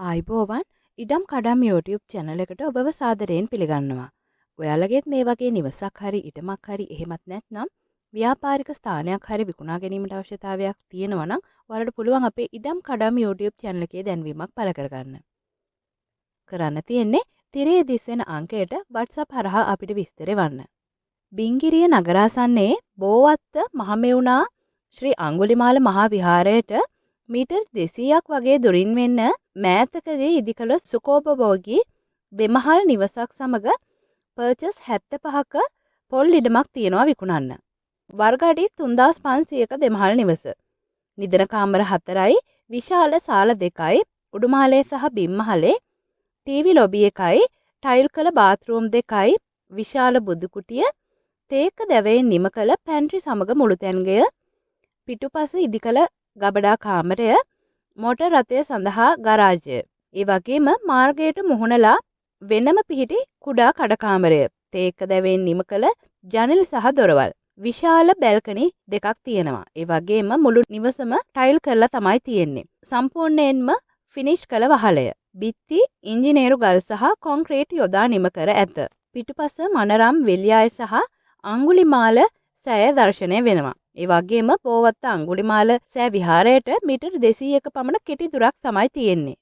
ආයිබෝවන් ඉඩම් කඩම් YouTube channel එකට ඔබව සාදරයෙන් පිළිගන්නවා. ඔයාලගේත් මේ වගේ නිවසක් හරි ඉඩමක් හරි එහෙමත් නැත්නම් ව්‍යාපාරික ස්ථානයක් හරි විකුණා ගැනීමට අවශ්‍යතාවයක් තියෙනවා නම් ඔයාලට පුළුවන් අපේ ඉඩම් කඩම් YouTube channel එකේ දැන්වීමක් පළ කරගන්න. කරන්න තියෙන්නේ තිරේ දිස්වෙන අංකයට WhatsApp හරහා අපිට විස්තර එවන්න. බිංගිරිය නගරාසන්නයේ බෝවත්ත මහමෙවුනා ශ්‍රී අඟුලිමාල මහා විහාරයට මීටර් 200ක් වගේ දුරින් වෙන්න මෑතකදී ඉදිකළ සුකෝපභෝගී දෙමහල් නිවසක් සමග පර්චස් 75ක පොල් ඉඩමක් තියෙනවා විකුණන්න. වර්ග අඩි 3500ක දෙමහල් නිවස. නිදන කාමර 4යි, විශාල සාල 2යි, උඩුමහලේ සහ බිම්මහලේ ටීවී ලොබි එකයි, ටයිල් කළ බාත්රූම් 2යි, විශාල බුදු කුටිය, තේක දැවයෙන් නිම කළ පැන්ට්‍රි සමග මුළුතැන්ගය, පිටුපස ඉදිකළ ගබඩා කාමරය, මෝටර් රථය සඳහා ගරාජය. ඒ වගේම මාර්ගයට මුහුණලා වෙනම පිහිටි කුඩා කඩකාමරය, තේක දැවෙන් නිම කළ ජනෙල් සහ දොරවල්, විශාල බැල්කනි දෙකක් තියෙනවා. ඒ වගේම මුළු නිවසම ටයිල් කරලා තමයි තියෙන්නේ. සම්පූර්ණයෙන්ම ෆිනිෂ් කළ වහලය. බිත්ති ඉංජිනේරු ගල් සහ කොන්ක්‍රීට් යොදා නිම කර ඇත. පිටුපස මනරම් වෙලියාය සහ අඟුලිමාල සෑය දර්ශනය වෙනවා. ඒ වගේම බෝවත්ත අඟුලිමාල සෑ විහාරයට මීටර් 200ක පමණ කෙටි දුරක් තමයි තියෙන්නේ.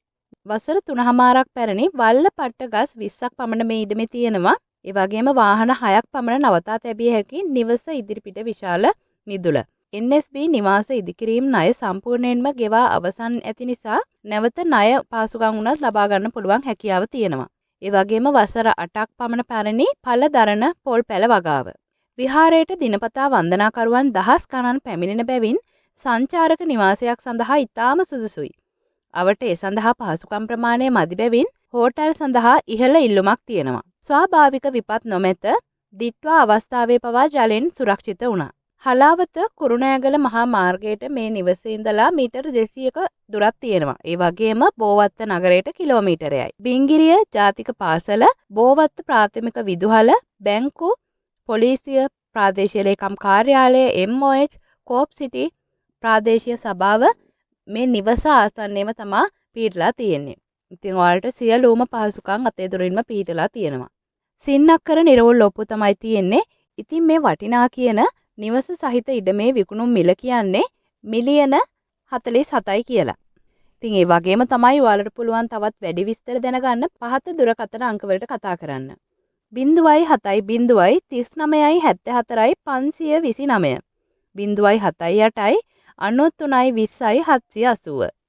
වසර 3මාරක් පැරණි වල්ල පට්ට ගස් 20ක් පමණ මේ ඉඩමේ තියෙනවා. ඒ වගේම වාහන 6ක් පමණ නවතා තැබිය හැකි නිවස ඉදිරිපිට විශාල මිදුල. NSB නිවාස ඉදිකිරීම ණය සම්පූර්ණයෙන්ම ගෙවා අවසන් ඇති නිසා නැවත ණය පාසුකම් උනත් ලබා ගන්න පුළුවන් හැකියාව තියෙනවා. ඒ වගේම වසර 8ක් පමණ පැරණි පළ දරන පොල් පැල වගාව. විහාරයට දිනපතා වන්දනාකරුවන් දහස් ගණන් පැමිණෙන බැවින් සංචාරක නිවාසයක් සඳහා ඉතාම සුදුසුයි. අවට ඒ සඳහා පහසුකම් ප්‍රමාණය මදි බැවින් හෝටල් සඳහා ඉහළ ඉල්ලුමක් තියෙනවා. ස්වාභාවික විපත් නොමැත. දිට්වා අවස්ථාවේ පවා ජලෙන් සුරක්ෂිත වුණා. හලාවත කුරුණෑගල මහා මාර්ගයට මේ නිවසේ ඉඳලා මීටර් 200ක දුරක් තියෙනවා. ඒ වගේම බෝවත්ත නගරයට කිලෝමීටරයයි. බිංගිරිය ජාතික පාසල, බෝවත්ත ප්‍රාථමික විදුහල, බැංකු, පොලිසිය, ප්‍රාදේශීය ලේකම් කාර්යාලය, MOH, කෝප් සිටි ප්‍රාදේශීය සභාව මේ නිවස ආසන්නයේම තමයි පිහිටලා තියෙන්නේ. ඉතින් ඔයාලට සියලුම පහසුකම් අතේ දුරින්ම පිහිටලා තියෙනවා. සින්නක්කර නිරවුල් ඔප්පු තමයි තියෙන්නේ. ඉතින් මේ වටිනා කියන නිවස සහිත ඉඩමේ විකුණුම් මිල කියන්නේ මිලියන 47යි කියලා. ඉතින් ඒ වගේම තමයි ඔයාලට පුළුවන් තවත් වැඩි විස්තර දැනගන්න පහත දුරකථන අංක වලට කතා කරන්න. 0.7යි 0.39යි 74යි 529 0.78යි 93යි 20යි 780